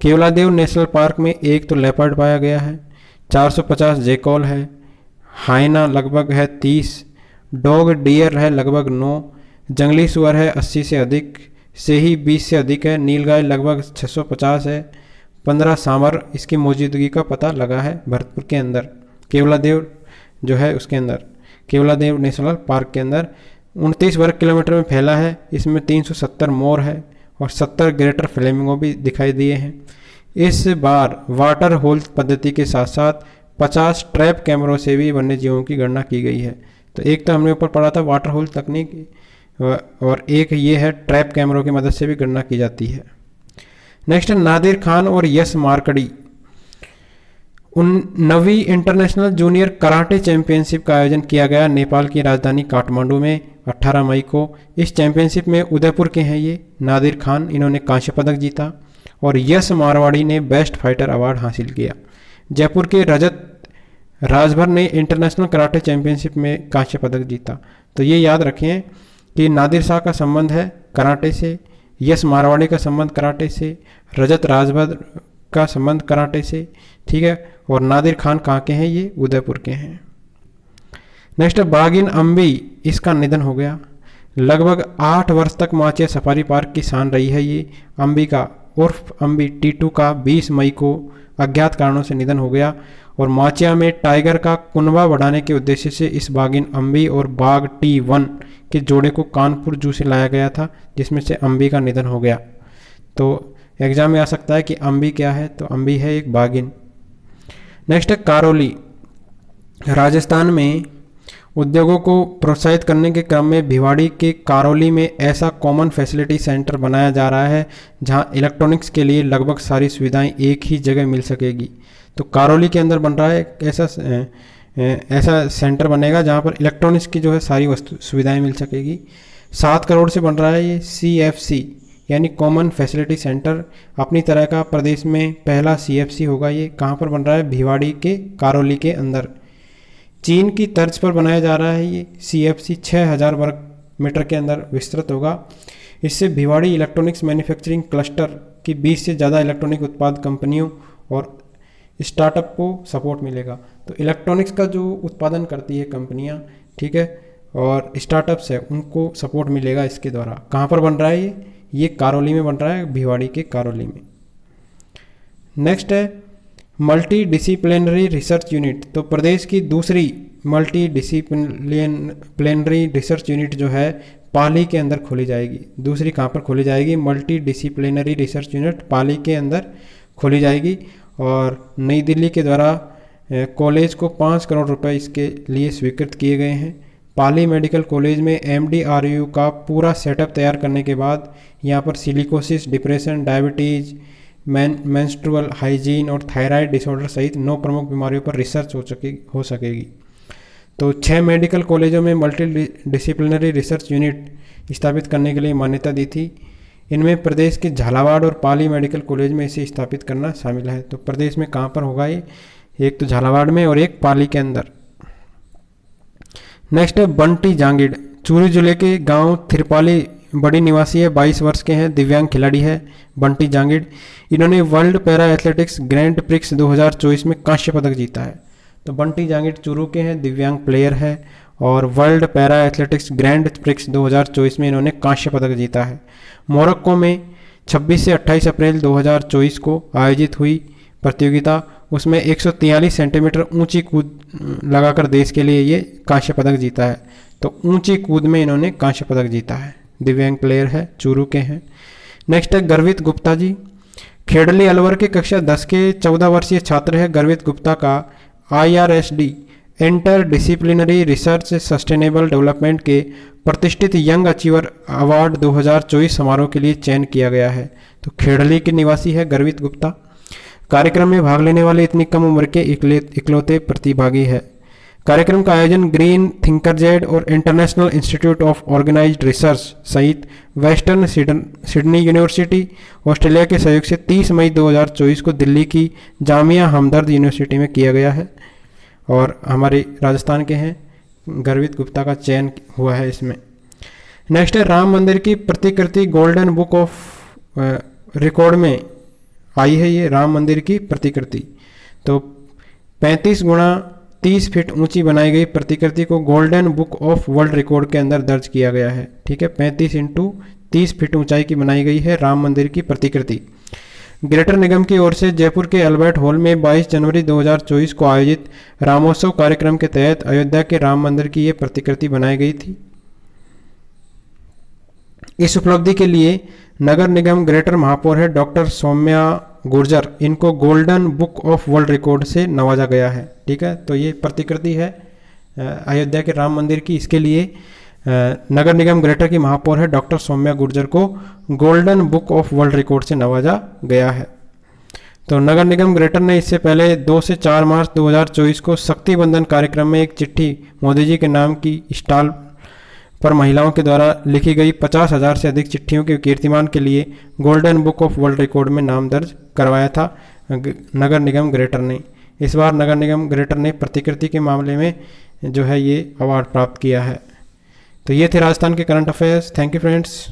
केवलादेव नेशनल पार्क में एक तो लेपर्ड पाया गया है, 450 जैकॉल है, हाइना लगभग है 30, डॉग डियर है लगभग 9, जंगली सुअर है 80 से अधिक, सेही 20 से अधिक है, नीलगाय लगभग 650 है, 15 सांभर इसकी मौजूदगी का पता लगा है भरतपुर के अंदर, केवलादेव जो है उसके अंदर, केवलादेव नेशनल पार्क के अंदर। 29 वर्ग किलोमीटर में फैला है। इसमें 370 मोर है और 70 ग्रेटर फ्लेमिंगो भी दिखाई दिए हैं। इस बार वाटर होल पद्धति के साथ साथ 50 ट्रैप कैमरों से भी वन्य जीवों की गणना की गई है। तो एक तो हमने ऊपर पढ़ा था वाटर होल तकनीक, और एक ये है ट्रैप कैमरों की मदद से भी गणना की जाती है। नेक्स्ट है नादिर खान और यश मार्कड़ी। 9वीं इंटरनेशनल जूनियर कराटे चैंपियनशिप का आयोजन किया गया नेपाल की राजधानी काठमांडू में 18 मई को। इस चैंपियनशिप में उदयपुर के हैं ये नादिर खान, इन्होंने कांस्य पदक जीता, और यश मारवाड़ी ने बेस्ट फाइटर अवार्ड हासिल किया। जयपुर के रजत राजभर ने इंटरनेशनल कराटे चैंपियनशिप में कांस्य पदक जीता। तो ये याद रखें कि नादिर शाह का संबंध है कराटे से, यश मारवाड़ी का संबंध कराटे से, रजत राजभर का संबंध कराटे से, ठीक है। और नादिर खान कहाँ के हैं? ये उदयपुर के हैं। नेक्स्ट बागिन अम्बी, इसका निधन हो गया। लगभग 8 वर्ष तक माचिया सफारी पार्क की शान रही है ये। अम्बी का उर्फ अम्बी टी2 का 20 मई को अज्ञात कारणों से निधन हो गया, और माचिया में टाइगर का कुनबा बढ़ाने के उद्देश्य से इस बागिन अम्बी और बाघ T1 के जोड़े को कानपुर जू से लाया गया था, जिसमें से अम्बी का निधन हो गया। तो एग्जाम में आ सकता है कि अम्बी क्या है? तो अम्बी है एक बागिन। नेक्स्ट है कारोली। राजस्थान में उद्योगों को प्रोत्साहित करने के क्रम में भिवाड़ी के करौली में ऐसा कॉमन फैसिलिटी सेंटर बनाया जा रहा है जहां इलेक्ट्रॉनिक्स के लिए लगभग सारी सुविधाएं एक ही जगह मिल सकेगी। तो करौली के अंदर बन रहा है एक ऐसा सेंटर बनेगा जहां पर इलेक्ट्रॉनिक्स की जो है सारी वस्तु सुविधाएं मिल सकेगी। 7 करोड़ से बन रहा है ये CFC यानी कॉमन फैसिलिटी सेंटर, अपनी तरह का प्रदेश में पहला CFC होगा। ये कहाँ पर बन रहा है? भिवाड़ी के करौली के अंदर। चीन की तर्ज पर बनाया जा रहा है ये CFC 6000 वर्ग मीटर के अंदर विस्तृत होगा। इससे भिवाड़ी इलेक्ट्रॉनिक्स मैन्युफैक्चरिंग क्लस्टर की 20 से ज़्यादा इलेक्ट्रॉनिक उत्पाद कंपनियों और स्टार्टअप को सपोर्ट मिलेगा। तो इलेक्ट्रॉनिक्स का जो उत्पादन करती है कंपनियां, ठीक है, और स्टार्टअप्स है, उनको सपोर्ट मिलेगा इसके द्वारा। कहाँ पर बन रहा है ये करौली में बन रहा है, भिवाड़ी के करौली में। नेक्स्ट है मल्टी डिसिप्लिनरी रिसर्च यूनिट। तो प्रदेश की दूसरी मल्टी डिसिप्लिनरी रिसर्च यूनिट जो है पाली के अंदर खोली जाएगी। दूसरी कहाँ पर खोली जाएगी? मल्टी डिसिप्लिनरी रिसर्च यूनिट पाली के अंदर खोली जाएगी। और नई दिल्ली के द्वारा कॉलेज को 5 करोड़ रुपए इसके लिए स्वीकृत किए गए हैं। पाली मेडिकल कॉलेज में MDRU का पूरा सेटअप तैयार करने के बाद यहाँ पर silicosis, depression, diabetes, menstrual hygiene और थायराइड डिसऑर्डर सहित 9 प्रमुख बीमारियों पर रिसर्च हो सकेगी। तो 6 मेडिकल कॉलेजों में मल्टी डिसिप्लिनरी रिसर्च यूनिट स्थापित करने के लिए मान्यता दी थी। इनमें प्रदेश के झालावाड़ और पाली मेडिकल कॉलेज में इसे स्थापित करना शामिल है। तो प्रदेश में कहाँ पर होगा ये? एक तो झालावाड़ में और एक पाली के अंदर। नेक्स्ट है बंटी जांगिड़। चूरू जिले के गांव थिरपाली बड़ी निवासी है, 22 वर्ष के हैं, दिव्यांग खिलाड़ी है बंटी जांगिड़। इन्होंने world para athletics grand prix 2024 में कांस्य पदक जीता है। तो बंटी जांगिड़ चूरू के हैं, दिव्यांग प्लेयर है और world para athletics grand prix 2024 में इन्होंने कांस्य पदक जीता है। मोरक्को में 26 से 28 अप्रैल 2024 को आयोजित हुई प्रतियोगिता, उसमें 143 सेंटीमीटर ऊंची कूद लगाकर देश के लिए ये कांस्य पदक जीता है। तो ऊंची कूद में इन्होंने कांस्य पदक जीता है, दिव्यांग प्लेयर है, चूरू के हैं। नेक्स्ट है गर्वित गुप्ता जी। खेड़ली अलवर के कक्षा 10 के 14 वर्षीय छात्र है गर्वित गुप्ता का IRSD inter disciplinary research sustainable development के प्रतिष्ठित यंग अचीवर अवार्ड 2024 समारोह के लिए चयन किया गया है। तो खेड़ली के निवासी है गर्वित गुप्ता। कार्यक्रम में भाग लेने वाले इतनी कम उम्र के इकलौते प्रतिभागी है। कार्यक्रम का आयोजन ग्रीन थिंकरजेड और International Institute of Organized Research सहित वेस्टर्न सिडनी यूनिवर्सिटी ऑस्ट्रेलिया के सहयोग से 30 मई 2024 को दिल्ली की जामिया हमदर्द यूनिवर्सिटी में किया गया है और हमारे राजस्थान के हैं, गर्वित गुप्ता का चयन हुआ है इसमें। नेक्स्ट है राम मंदिर की प्रतिकृति गोल्डन बुक ऑफ रिकॉर्ड में आई है ये राम मंदिर की प्रतिकृति। तो 35 गुणा 30 फीट ऊंची बनाई गई प्रतिकृति को golden book of world record के अंदर दर्ज किया गया है। ठीक है, 35 × 30 फीट ऊंचाई की बनाई गई है राम मंदिर की प्रतिकृति। ग्रेटर निगम की ओर से जयपुर के अल्बर्ट हॉल में 22 जनवरी 2024 को आयोजित रामोत्सव कार्यक्रम के तहत अयोध्या के राम मंदिर की ये प्रतिकृति बनाई गई थी। इस उपलब्धि के लिए नगर निगम ग्रेटर महापौर है डॉक्टर सौम्या गुर्जर, इनको golden book of world record से नवाजा गया है। ठीक है, तो ये प्रतिकृति है अयोध्या के राम मंदिर की। इसके लिए नगर निगम ग्रेटर की महापौर है डॉक्टर सौम्या गुर्जर को golden book of world record से नवाजा गया है। तो नगर निगम ग्रेटर ने इससे पहले 2 से 4 मार्च 2024 को शक्ति बंधन कार्यक्रम में एक चिट्ठी मोदी जी के नाम की स्टॉल पर महिलाओं के द्वारा लिखी गई 50,000 से अधिक चिट्ठियों के कीर्तिमान के लिए golden book of world record में नाम दर्ज करवाया था नगर निगम ग्रेटर ने। इस बार नगर निगम ग्रेटर ने प्रतिकृति के मामले में जो है ये अवार्ड प्राप्त किया है। तो ये थे राजस्थान के current affairs. Thank you friends.